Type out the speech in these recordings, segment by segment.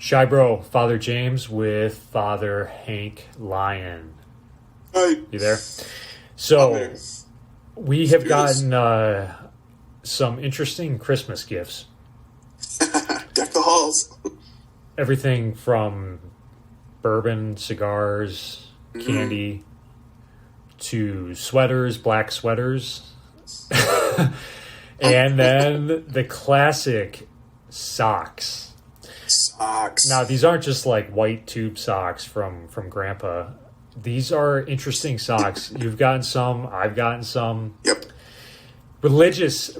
Shy Bro, Father James with Father Hank Lyon. Hi. You there? So, we have gotten some interesting Christmas gifts. Deck the halls. Everything from bourbon, cigars, candy, to sweaters, black sweaters. And then the classic socks. Now, these aren't just like white tube socks from Grandpa. These are interesting socks. You've gotten some. I've gotten some. Yep. Religious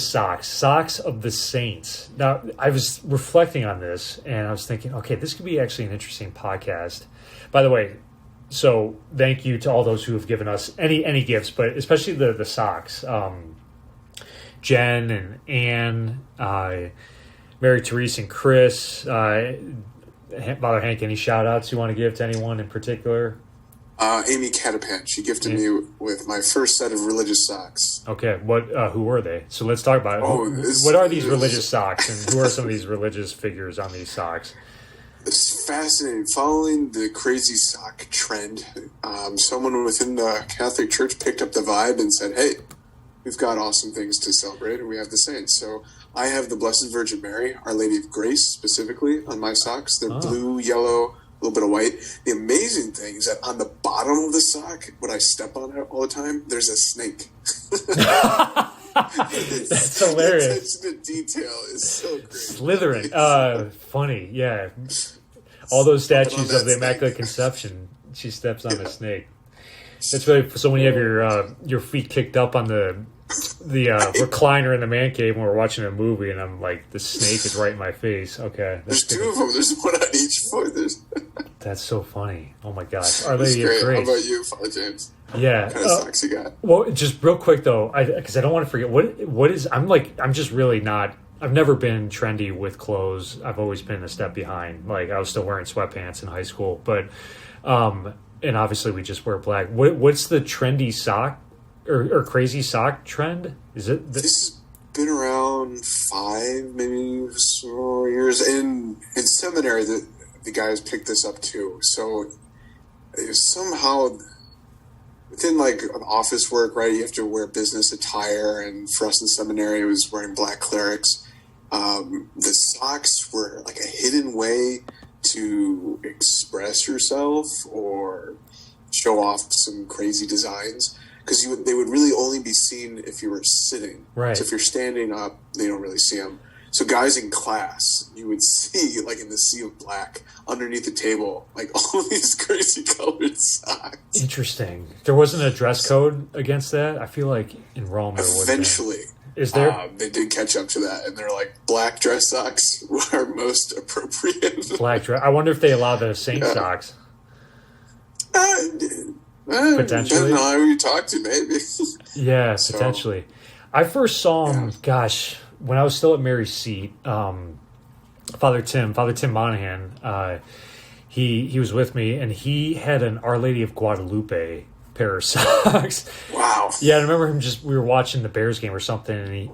socks of the saints. Now, I was reflecting on this, and I was thinking, okay, this could be actually an interesting podcast. By the way, so thank you to all those who have given us any gifts, but especially the socks. Jen and Anne, Mary Therese and Chris, Father Hank, any shout outs you want to give to anyone in particular? Amy Catapan, she gifted me with my first set of religious socks. Okay, who were they? So let's talk about it. What are these religious socks, and who are some of these religious figures on these socks? It's fascinating. Following the crazy sock trend, someone within the Catholic Church picked up the vibe and said, hey, we've got awesome things to celebrate, and we have the saints. So I have the Blessed Virgin Mary, Our Lady of Grace specifically, on my socks. They're blue, yellow, a little bit of white. The amazing thing is that on the bottom of the sock, when I step on it all the time, there's a snake. That's hilarious. The detail is so great. Slytherin. Funny, yeah. All those statues of the Immaculate Conception, she steps on a snake. That's really so. When you have your feet kicked up on the recliner in the man cave when we're watching a movie, and I'm like, the snake is right in my face. Okay, there's two of them. There's one on each foot. That's so funny. Oh my gosh, Our Lady of Grace. How about you, Father James? Yeah. What kind of socks you got? Well, just real quick though, because I don't want to forget what is. I'm just really not. I've never been trendy with clothes. I've always been a step behind. Like I was still wearing sweatpants in high school, but. And obviously, we just wear black. What's the trendy sock or crazy sock trend? Is it? This has been around 5, maybe 4 years. In seminary, the guys picked this up too. So it was somehow within like an office work, right? You have to wear business attire, and for us in seminary, it was wearing black clerics. The socks were like a hidden way to express yourself or show off some crazy designs, because they would really only be seen if you were sitting. Right. So if you're standing up, they don't really see them. So guys in class, you would see like in the sea of black underneath the table, like all these crazy colored socks. Interesting. There wasn't a dress code against that. I feel like in Rome there was. Eventually. Is there? They did catch up to that, and they're like, black dress socks are most appropriate. Black dress. I wonder if they allow the saint socks. Potentially. Depending on who you talk to, maybe. Yeah, potentially. I first saw him, when I was still at Mary's Seat. Father Tim Monahan. He was with me, and he had an Our Lady of Guadalupe pair of socks. Wow. Yeah, I remember him we were watching the Bears game or something, and he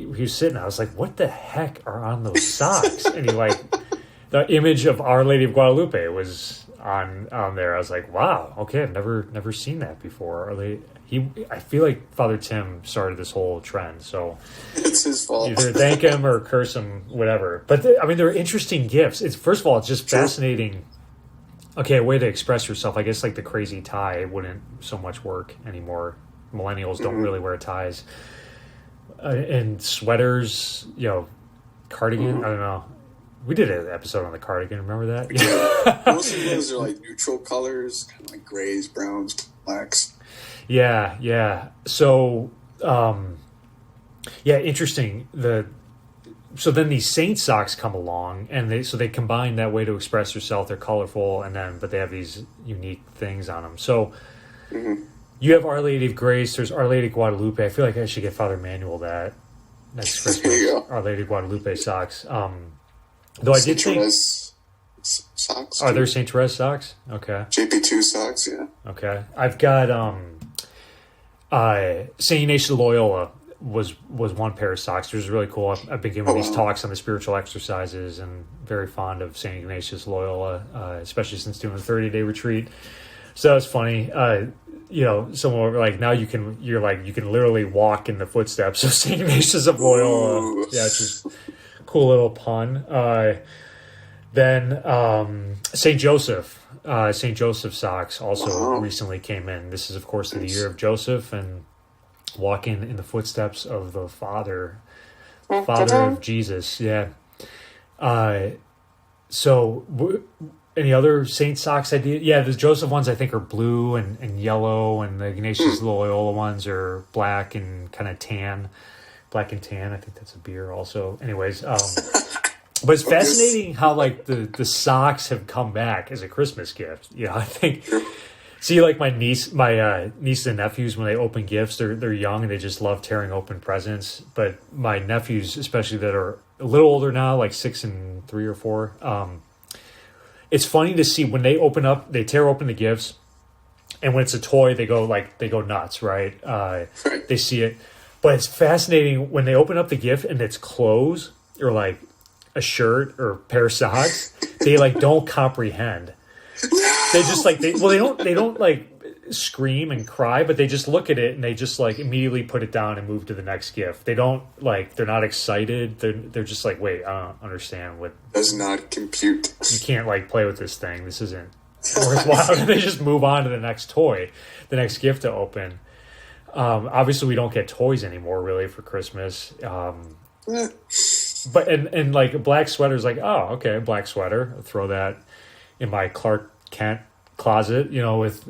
was sitting. I was like, what the heck are on those socks? And the image of Our Lady of Guadalupe was on there. I was like, wow, okay, I've never seen that before. I feel like Father Tim started this whole trend, so it's his fault. Either thank him or curse him, whatever. But they're interesting gifts. First of all, it's just fascinating. Okay, a way to express yourself. I guess like the crazy tie wouldn't so much work anymore. Millennials don't really wear ties. And sweaters, cardigan. I don't know. We did an episode on the cardigan. Remember that? Yeah. Most of those are like neutral colors, kind of like grays, browns, blacks. Yeah. So, interesting. So then these saint socks come along, and they combine that way to express yourself. They're colorful, but they have these unique things on them. So you have Our Lady of Grace. There's Our Lady of Guadalupe. I feel like I should get Father Manuel that next Christmas. There you go. Our Lady of Guadalupe socks. Though I did think socks. Are there Saint Therese socks? Okay. JP2 socks. Yeah. Okay. I've got Saint Ignatius of Loyola. was one pair of socks. It was really cool. I've been giving these talks on the spiritual exercises, and very fond of St. Ignatius Loyola, especially since doing a 30-day retreat. So it's funny. Someone like, now you can literally walk in the footsteps of St. Ignatius of Loyola. Yeah, it's just a cool little pun. Then St. Joseph socks also recently came in. This is, of course, the year of Joseph, and walking in the footsteps of the Father of Jesus. Yeah. Any other saint socks idea? Yeah, the Joseph ones I think are blue and yellow, and the Ignatius Loyola ones are black and kind of tan. Black and tan. I think that's a beer also. Anyways, but it's fascinating how like the socks have come back as a Christmas gift. Yeah, I think. See, like my nieces and nephews, when they open gifts, they're young and they just love tearing open presents. But my nephews, especially that are a little older now, like 6 and 3 or 4, it's funny to see when they tear open the gifts, and when it's a toy, they go nuts, right? They see it, but it's fascinating when they open up the gift and it's clothes or like a shirt or a pair of socks. They like don't comprehend. They just like they don't like scream and cry, but they just look at it and they just like immediately put it down and move to the next gift. They don't like, they're not excited. They're just like, wait, I don't understand what does not compute. You can't like play with this thing. This isn't worthwhile. They just move on to the next toy, the next gift to open. Obviously we don't get toys anymore really for Christmas. But and like a black sweater is like, oh, okay, black sweater. I'll throw that in my Clark Kent closet, with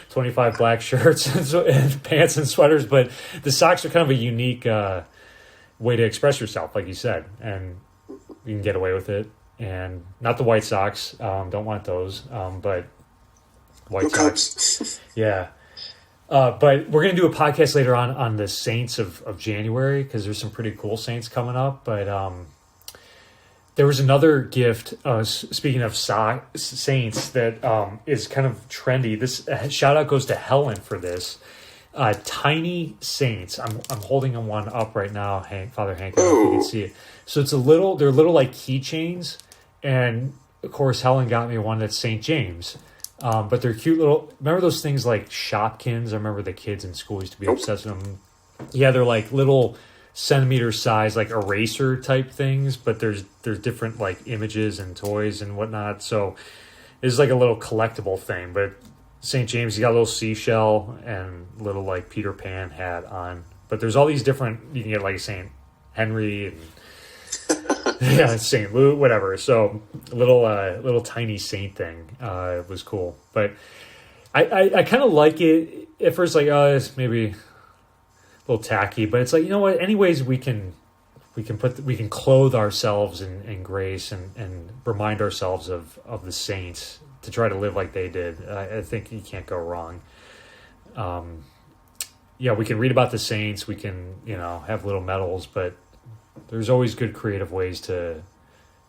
25 black shirts and pants and sweaters. But the socks are kind of a unique way to express yourself, like you said, and you can get away with it. And not the white socks, don't want those, but white socks. Yeah. But we're going to do a podcast later on the saints of January, because there's some pretty cool saints coming up. But there was another gift, speaking of saints, that is kind of trendy. This shout out goes to Helen for this. Tiny saints. I'm holding one up right now, Father Hank. I don't know if you can see it. So they're little like keychains. And of course, Helen got me one that's St. James. But they're cute little, remember those things like Shopkins? I remember the kids in school used to be obsessed with them. Yeah, they're like little centimeter size, like eraser type things, but there's different like images and toys and whatnot. So it's like a little collectible thing. But St. James, he got a little seashell and little like Peter Pan hat on. But there's all these different, you can get like St. Henry and yeah, St. Luke, whatever. So a little tiny saint thing was cool. But I kind of like it at first, like, oh, it's maybe a little tacky, but it's like, you know what? Anyways, we can clothe ourselves in grace and remind ourselves of the saints to try to live like they did. I think you can't go wrong. Yeah, we can read about the saints. We can, have little medals, but there's always good creative ways to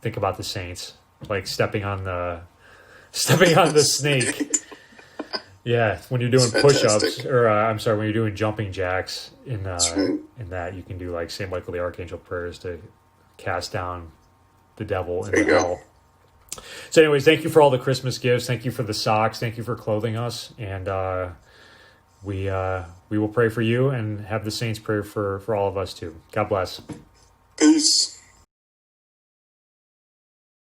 think about the saints, like stepping on the snake. Yeah, when you're doing push-ups, or when you're doing jumping jacks in that, you can do like St. Michael the Archangel prayers to cast down the devil into hell. So anyways, thank you for all the Christmas gifts. Thank you for the socks. Thank you for clothing us. And we will pray for you and have the saints pray for all of us too. God bless. Peace.